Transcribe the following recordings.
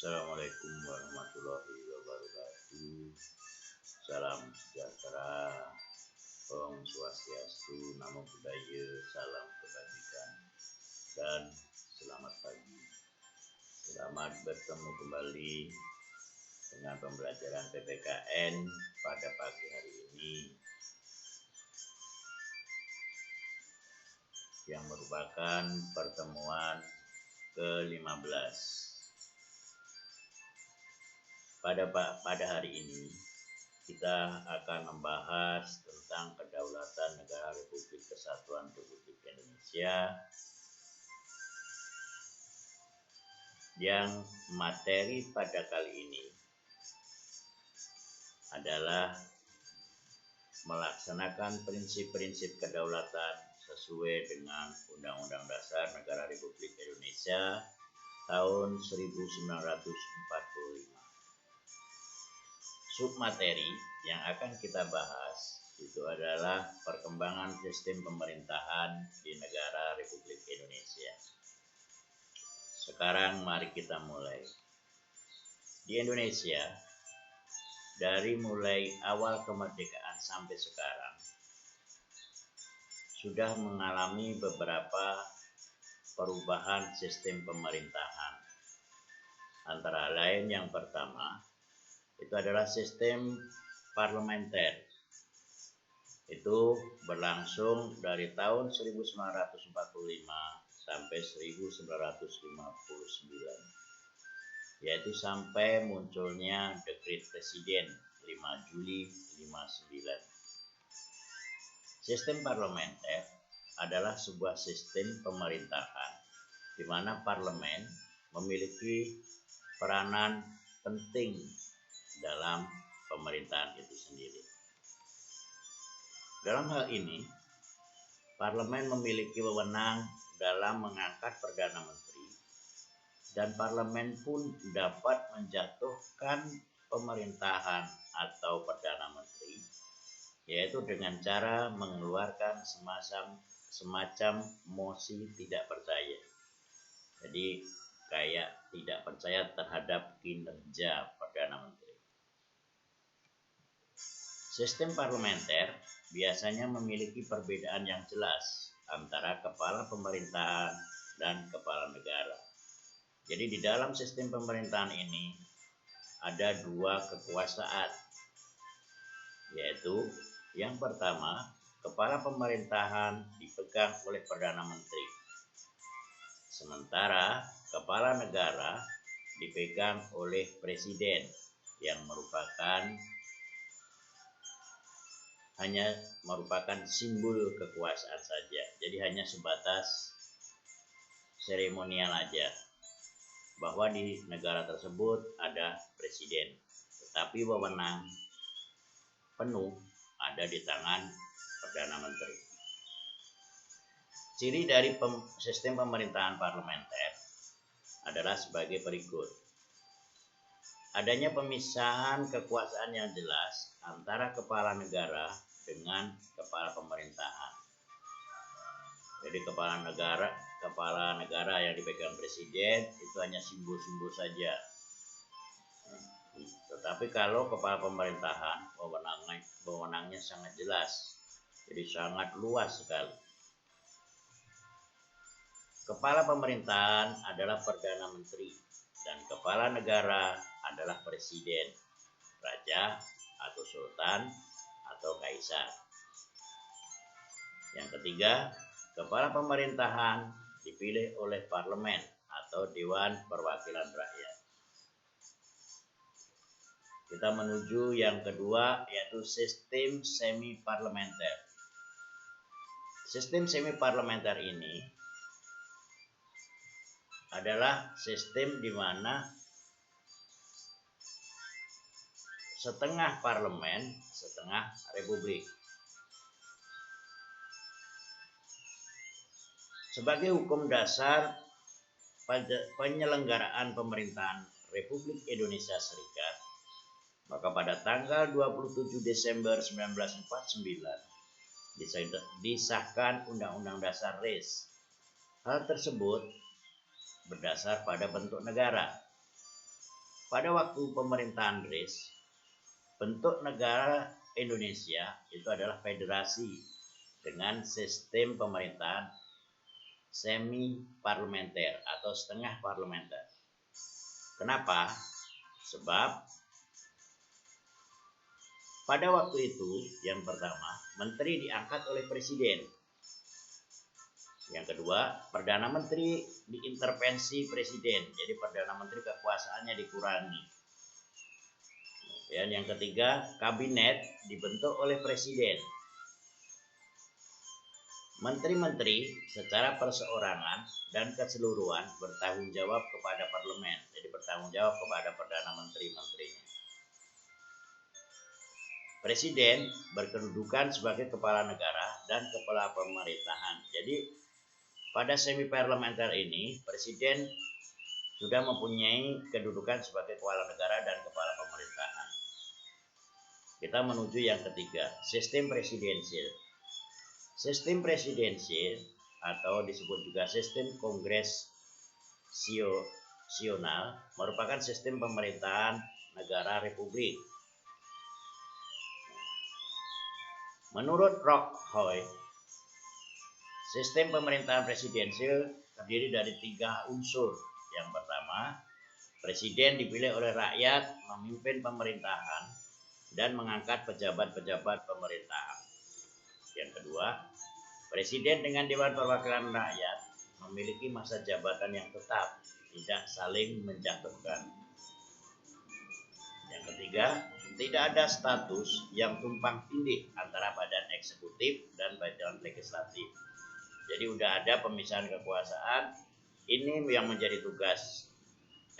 Assalamualaikum warahmatullahi wabarakatuh. Salam sejahtera, Om Swastiastu, Namo Buddhaya, salam kebajikan, dan selamat pagi. Selamat bertemu kembali dengan pembelajaran PPKN pada pagi hari ini, yang merupakan pertemuan ke-15. Pada hari ini kita akan membahas tentang kedaulatan Negara Republik Kesatuan Republik Indonesia, yang materi pada kali ini adalah melaksanakan prinsip-prinsip kedaulatan sesuai dengan Undang-Undang Dasar Negara Republik Indonesia tahun 1945. Submateri yang akan kita bahas itu adalah perkembangan sistem pemerintahan di negara Republik Indonesia. Sekarang mari kita mulai. Di Indonesia, dari mulai awal kemerdekaan sampai sekarang, sudah mengalami beberapa perubahan sistem pemerintahan. Antara lain yang pertama, itu adalah sistem parlementer. Itu berlangsung dari tahun 1945 sampai 1959, yaitu sampai munculnya Dekret Presiden 5 Juli 59. Sistem parlementer adalah sebuah sistem pemerintahan di mana parlemen memiliki peranan penting dalam pemerintahan itu sendiri. Dalam hal ini, parlemen memiliki wewenang dalam mengangkat Perdana Menteri, dan parlemen pun dapat menjatuhkan pemerintahan atau Perdana Menteri, yaitu dengan cara mengeluarkan semacam mosi tidak percaya. Jadi kayak tidak percaya terhadap kinerja Perdana Menteri. Sistem parlementer biasanya memiliki perbedaan yang jelas antara kepala pemerintahan dan kepala negara. Jadi di dalam sistem pemerintahan ini ada dua kekuasaan, yaitu yang pertama, kepala pemerintahan dipegang oleh Perdana Menteri, sementara kepala negara dipegang oleh Presiden, yang hanya merupakan simbol kekuasaan saja. Jadi hanya sebatas seremonial aja, bahwa di negara tersebut ada presiden, tetapi wewenang penuh ada di tangan Perdana Menteri. Ciri dari sistem pemerintahan parlementer adalah sebagai berikut. Adanya pemisahan kekuasaan yang jelas antara kepala negara dengan kepala pemerintahan. Jadi kepala negara yang dipegang presiden itu hanya simbol-simbol saja. Tetapi kalau kepala pemerintahan, wewenangnya sangat jelas, jadi sangat luas sekali. Kepala pemerintahan adalah Perdana Menteri, dan kepala negara adalah presiden, raja atau sultan atau kaisar. Yang ketiga, kepala pemerintahan dipilih oleh parlemen atau Dewan Perwakilan Rakyat. Kita menuju yang kedua, yaitu sistem semi parlementer. Sistem semi parlementer ini adalah sistem di mana setengah parlemen, setengah republik. Sebagai hukum dasar penyelenggaraan pemerintahan Republik Indonesia Serikat, maka pada tanggal 27 Desember 1949 disahkan Undang-Undang Dasar RIS. Hal tersebut berdasar pada bentuk negara. pada waktu pemerintahan RIS, bentuk negara Indonesia itu adalah federasi dengan sistem pemerintahan semi parlementer atau setengah parlementer. Kenapa? Sebab pada waktu itu yang pertama, menteri diangkat oleh presiden. Yang kedua, Perdana Menteri diintervensi presiden. Jadi Perdana Menteri kekuasaannya dikurangi. Dan yang ketiga, kabinet dibentuk oleh presiden. Menteri-menteri secara perseorangan dan keseluruhan bertanggung jawab kepada parlemen. Jadi bertanggung jawab kepada Perdana Menteri-menterinya. Presiden berkedudukan sebagai kepala negara dan kepala pemerintahan. Jadi pada semi parlementer ini, presiden sudah mempunyai kedudukan sebagai kepala negara dan kepala pemerintahan. Kita menuju yang ketiga, sistem presidensil. Sistem presidensil atau disebut juga sistem kongresional merupakan sistem pemerintahan negara republik. Menurut Rockhoy, sistem pemerintahan presidensil terdiri dari 3 unsur. Yang pertama, presiden dipilih oleh rakyat memimpin pemerintahan dan mengangkat pejabat-pejabat pemerintahan. Yang kedua, presiden dengan Dewan Perwakilan Rakyat memiliki masa jabatan yang tetap, tidak saling menjatuhkan. Yang ketiga, tidak ada status yang tumpang tindih antara badan eksekutif dan badan legislatif. Jadi udah ada pemisahan kekuasaan, ini yang menjadi tugas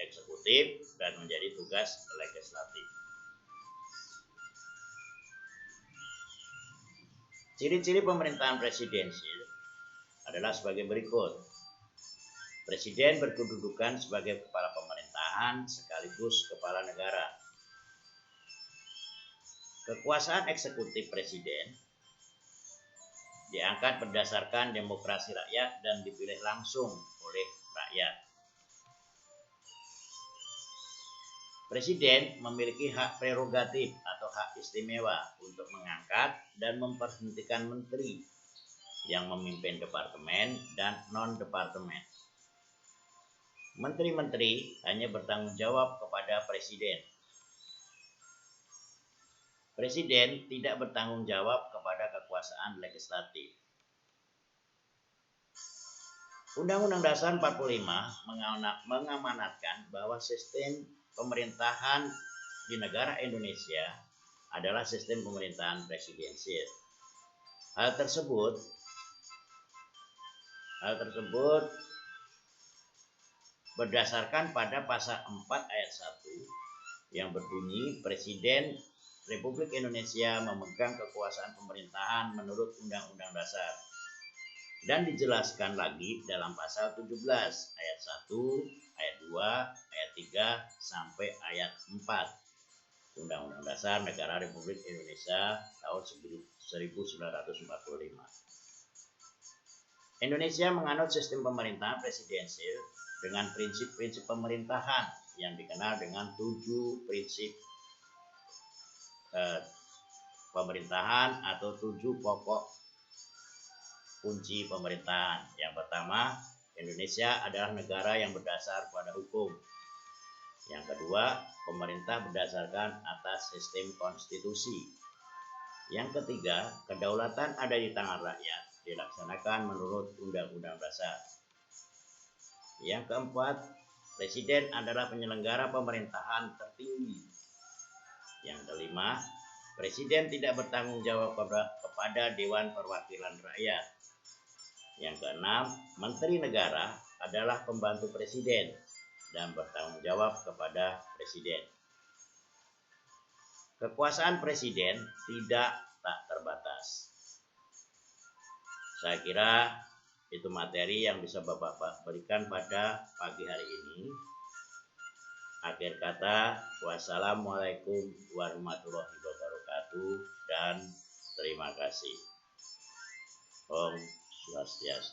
eksekutif dan menjadi tugas legislatif. Ciri-ciri pemerintahan presidensil adalah sebagai berikut. Presiden berkedudukan sebagai kepala pemerintahan sekaligus kepala negara. Kekuasaan eksekutif presiden diangkat berdasarkan demokrasi rakyat dan dipilih langsung oleh rakyat. Presiden memiliki hak prerogatif atau hak istimewa untuk mengangkat dan memberhentikan menteri yang memimpin departemen dan non-departemen. Menteri-menteri hanya bertanggung jawab kepada presiden. Presiden tidak bertanggung jawab kepada kekuasaan legislatif. Undang-Undang Dasar 45 mengamanatkan bahwa sistem pemerintahan di negara Indonesia adalah sistem pemerintahan presidensil. Hal tersebut berdasarkan pada pasal 4 ayat 1 yang berbunyi Presiden Republik Indonesia memegang kekuasaan pemerintahan menurut Undang-Undang Dasar. Dan dijelaskan lagi dalam pasal 17 ayat 1, ayat 2, ayat 3 sampai ayat 4 Undang-Undang Dasar Negara Republik Indonesia tahun 1945. Indonesia menganut sistem pemerintahan presidensil dengan prinsip-prinsip pemerintahan yang dikenal dengan 7 prinsip pemerintahan atau 7 pokok kunci pemerintahan. Yang pertama, Indonesia adalah negara yang berdasar pada hukum. Yang kedua, pemerintah berdasarkan atas sistem konstitusi. Yang ketiga, kedaulatan ada di tangan rakyat, dilaksanakan menurut Undang-Undang Dasar. Yang keempat, presiden adalah penyelenggara pemerintahan tertinggi. Yang kelima, presiden tidak bertanggung jawab kepada Dewan Perwakilan Rakyat. Yang keenam, menteri negara adalah pembantu presiden dan bertanggung jawab kepada presiden. Kekuasaan presiden tidak tak terbatas. Saya kira itu materi yang bisa Bapak berikan pada pagi hari ini. Akhir kata, wassalamualaikum warahmatullahi wabarakatuh dan terima kasih. Om Swastiastu.